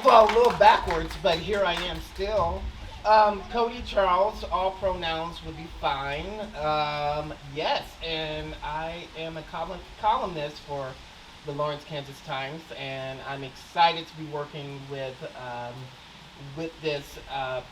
Well, a little backwards, but here I am still. Cody Charles, all pronouns would be fine. Yes, and I am a columnist for the Lawrence, Kansas Times, and I'm excited to be working with this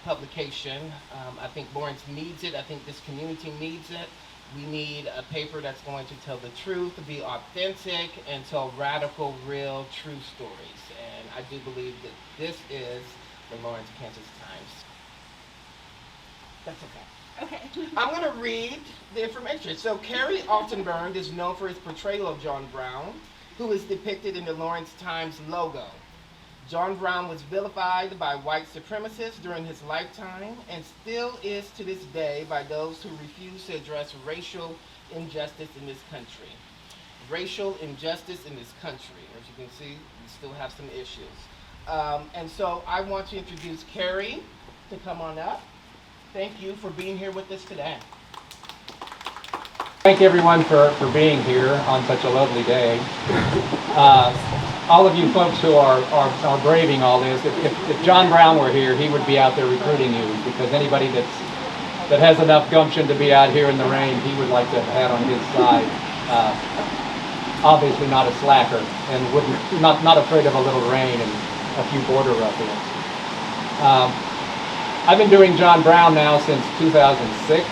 publication. I think Lawrence needs it. I think this community needs it. We need a paper that's going to tell the truth, be authentic, and tell radical, real, true stories. And I do believe that this is the Lawrence, Kansas Times. That's okay. Okay. I'm going to read the information. So, Kerry Altenbernd is known for his portrayal of John Brown, who is depicted in the Lawrence Times logo. John Brown was vilified by white supremacists during his lifetime and still is to this day by those who refuse to address racial injustice in this country. Racial injustice in this country. As you can see, we still have some issues. And so I want to introduce Kerry to come on up. Thank you for being here with us today. Thank everyone for being here on such a lovely day. All of you folks who are braving all this, if John Brown were here, he would be out there recruiting you, because anybody that has enough gumption to be out here in the rain, he would like to have on his side. Obviously not a slacker, and not afraid of a little rain and a few border ruffians. I've been doing John Brown now since 2006.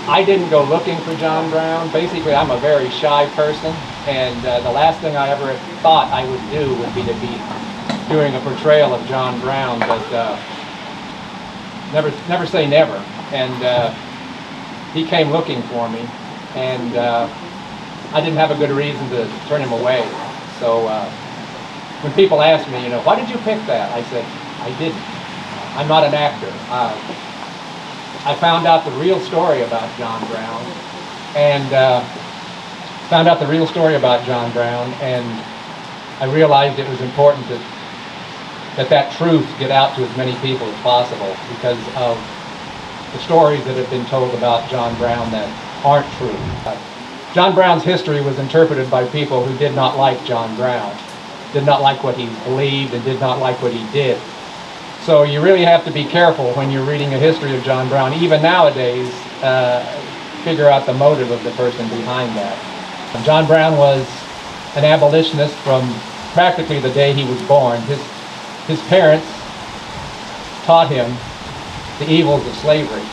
I didn't go looking for John Brown. Basically, I'm a very shy person, and the last thing I ever thought I would do would be to be doing a portrayal of John Brown, but never say never. And he came looking for me, and I didn't have a good reason to turn him away. So when people ask me, why did you pick that? I said, I didn't. I'm not an actor. I found out the real story about John Brown, and I realized it was important that truth get out to as many people as possible, because of the stories that have been told about John Brown that aren't true. John Brown's history was interpreted by people who did not like John Brown, did not like what he believed, and did not like what he did. So you really have to be careful when you're reading a history of John Brown, even nowadays, figure out the motive of the person behind that. John Brown was an abolitionist from practically the day he was born. His parents taught him the evils of slavery.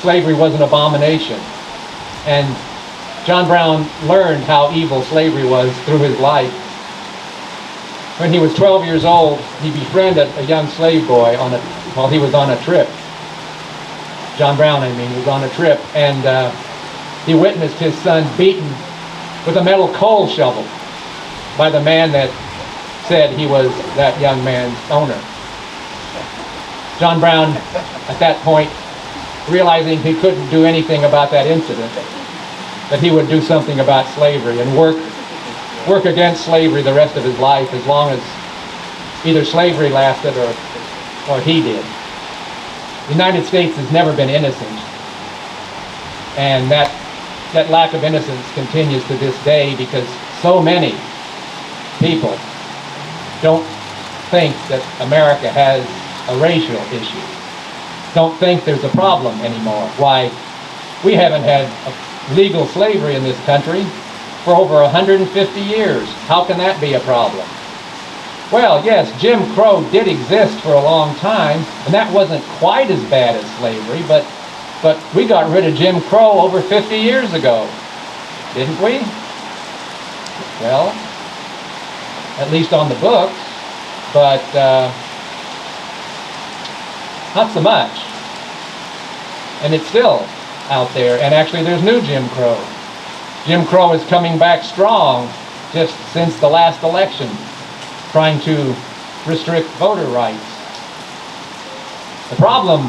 Slavery was an abomination. And John Brown learned how evil slavery was through his life. When he was 12 years old, he befriended a young slave boy while he was on a trip. John Brown, was on a trip, and he witnessed his son beaten with a metal coal shovel by the man that said he was that young man's owner. John Brown, at that point, realizing he couldn't do anything about that incident, that he would do something about slavery and work against slavery the rest of his life, as long as either slavery lasted or he did. The United States has never been innocent, and that lack of innocence continues to this day, because so many people don't think that America has a racial issue, don't think there's a problem anymore. Why, we haven't had legal slavery in this country for over 150 years. How can that be a problem? Well, yes, Jim Crow did exist for a long time, and that wasn't quite as bad as slavery, but we got rid of Jim Crow over 50 years ago, didn't we? Well, at least on the books, but not so much. And it's still out there, and actually there's new Jim Crow. Jim Crow is coming back strong just since the last election, trying to restrict voter rights. The problem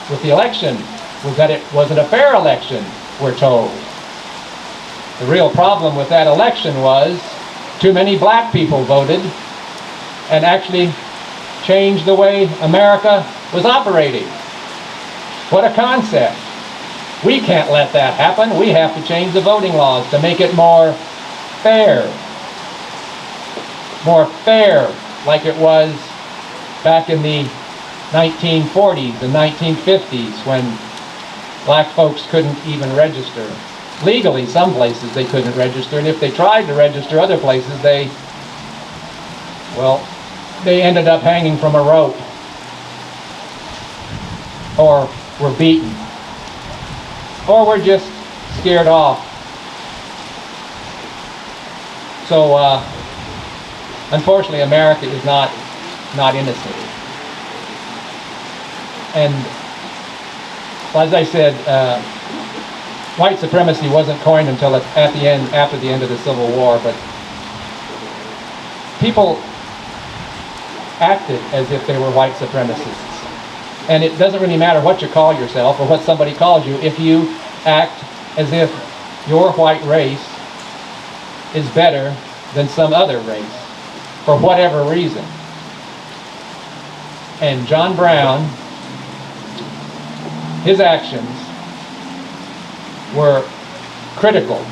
with the election was that it wasn't a fair election, we're told. The real problem with that election was too many black people voted and actually changed the way America was operating. What a concept. We can't let that happen. We have to change the voting laws to make it more fair. more fair, like it was back in the 1940s and 1950s when black folks couldn't even register. Legally, some places they couldn't register, and if they tried to register other places, they ended up hanging from a rope or were beaten or were just scared off. So unfortunately, America is not innocent. And as I said, white supremacy wasn't coined until after the end of the Civil War, but people acted as if they were white supremacists. And it doesn't really matter what you call yourself or what somebody calls you if you act as if your white race is better than some other race for whatever reason. And John Brown, his actions were critical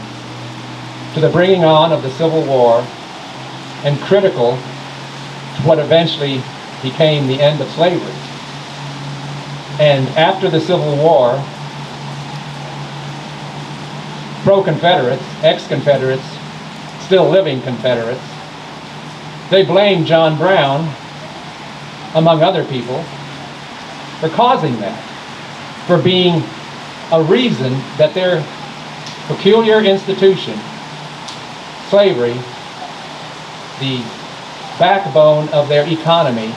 to the bringing on of the Civil War and critical to what eventually became the end of slavery. And after the Civil War, pro-Confederates, ex-Confederates, still living Confederates, they blamed John Brown, among other people, for causing that, for being a reason that their peculiar institution, slavery, the backbone of their economy,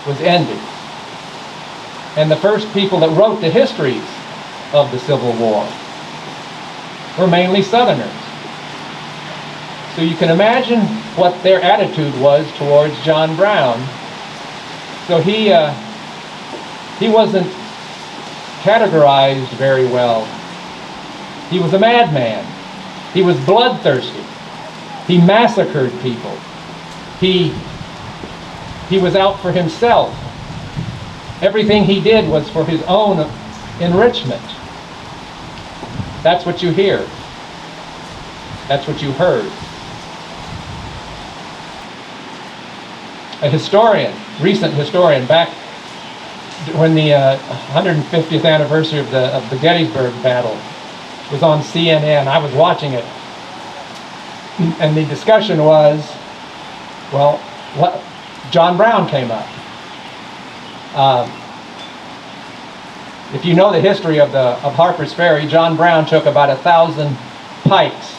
was ended. And the first people that wrote the histories of the Civil War were mainly Southerners. So you can imagine what their attitude was towards John Brown. So he wasn't categorized very well. He was a madman. He was bloodthirsty. He massacred people. He was out for himself. Everything he did was for his own enrichment. That's what you hear. That's what you heard. A historian, recent historian, back when the 150th anniversary of the Gettysburg battle was on CNN, I was watching it, and the discussion was, John Brown came up. If you know the history of Harper's Ferry, John Brown took about 1,000 pikes,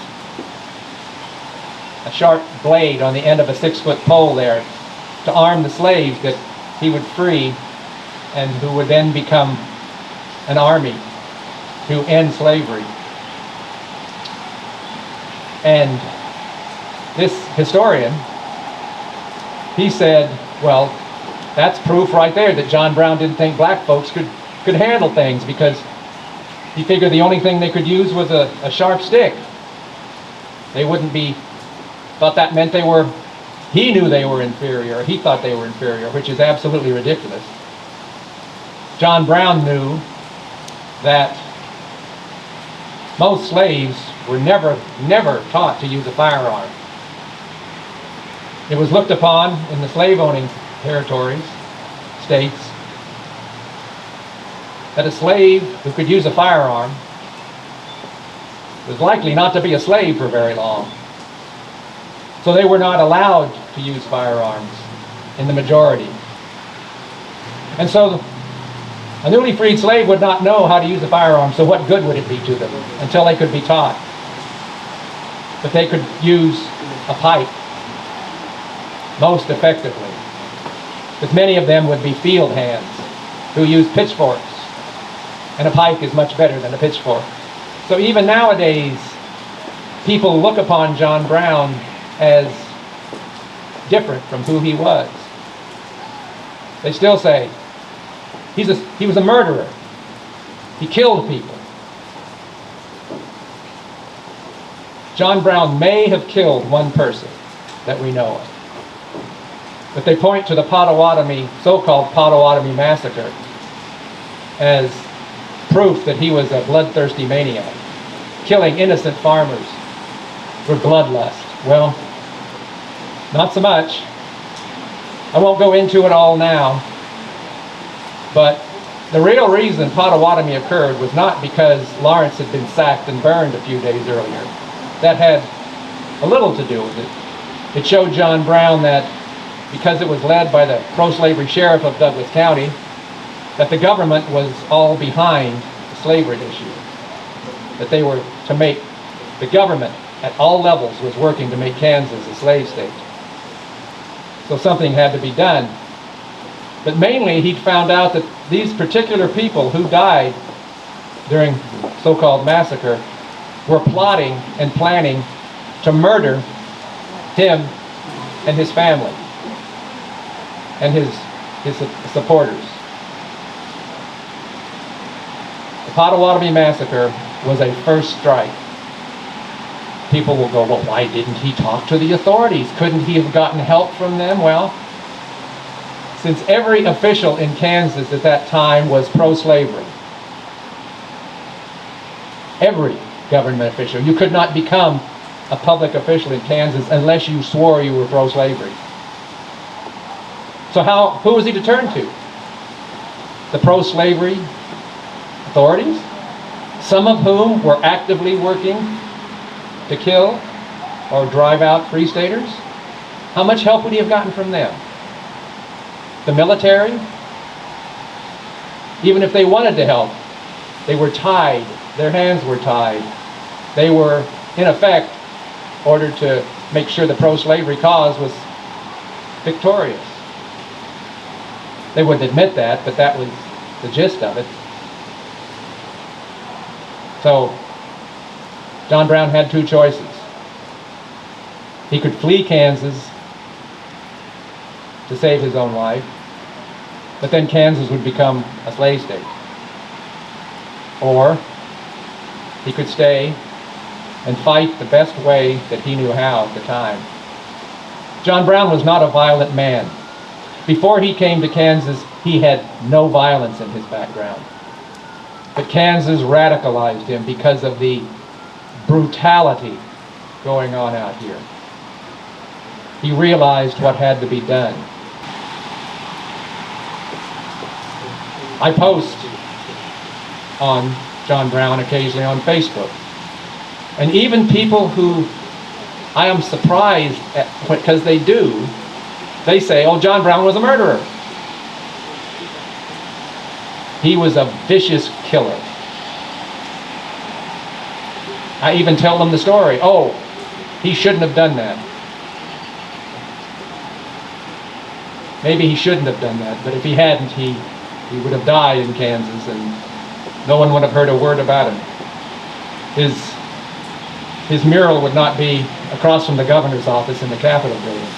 a sharp blade on the end of a 6-foot pole there, to arm the slaves that he would free and who would then become an army to end slavery. And this historian, he said, well, that's proof right there that John Brown didn't think black folks could handle things, because he figured the only thing they could use was a sharp stick. They wouldn't be, thought that meant he knew they were inferior, he thought they were inferior, which is absolutely ridiculous. John Brown knew that most slaves were never taught to use a firearm. It was looked upon in the slave-owning territories, states, that a slave who could use a firearm was likely not to be a slave for very long. So they were not allowed to use firearms in the majority. And so a newly freed slave would not know how to use a firearm, so what good would it be to them until they could be taught? But they could use a pipe most effectively, because many of them would be field hands who use pitchforks, and a pike is much better than a pitchfork. So even nowadays, people look upon John Brown as different from who he was. They still say, he was a murderer. He killed people. John Brown may have killed one person that we know of. But they point to the Potawatomi, so-called Potawatomi massacre, as proof that he was a bloodthirsty maniac, killing innocent farmers for bloodlust. Well, Not so much. I won't go into it all now, but the real reason Potawatomi occurred was not because Lawrence had been sacked and burned a few days earlier. That had a little to do with it. It showed John Brown that because it was led by the pro-slavery sheriff of Douglas County, that the government was all behind the slavery issue. That they were to make, the government at all levels was working to make Kansas a slave state. So something had to be done. But mainly he'd found out that these particular people who died during the so-called massacre were plotting and planning to murder him and his family and his supporters. The Potawatomi massacre was a first strike. People will go, well, why didn't he talk to the authorities? Couldn't he have gotten help from them? Well, since every official in Kansas at that time was pro-slavery, every government official, you could not become a public official in Kansas unless you swore you were pro-slavery. So who was he to turn to? The pro-slavery authorities, some of whom were actively working to kill or drive out Free Staters? How much help would he have gotten from them? The military? Even if they wanted to help, they were tied. Their hands were tied. They were, in effect, ordered to make sure the pro-slavery cause was victorious. They wouldn't admit that, but that was the gist of it. So, John Brown had two choices. He could flee Kansas to save his own life, but then Kansas would become a slave state. Or he could stay and fight the best way that he knew how at the time. John Brown was not a violent man. Before he came to Kansas, he had no violence in his background. But Kansas radicalized him because of the brutality going on out here. He realized what had to be done. I post on John Brown occasionally on Facebook. And even people who I am surprised at, because they do, they say, oh, John Brown was a murderer. He was a vicious killer. I even tell them the story. Oh, he shouldn't have done that. Maybe he shouldn't have done that, but if he hadn't, he would have died in Kansas and no one would have heard a word about him. His mural would not be across from the governor's office in the Capitol building.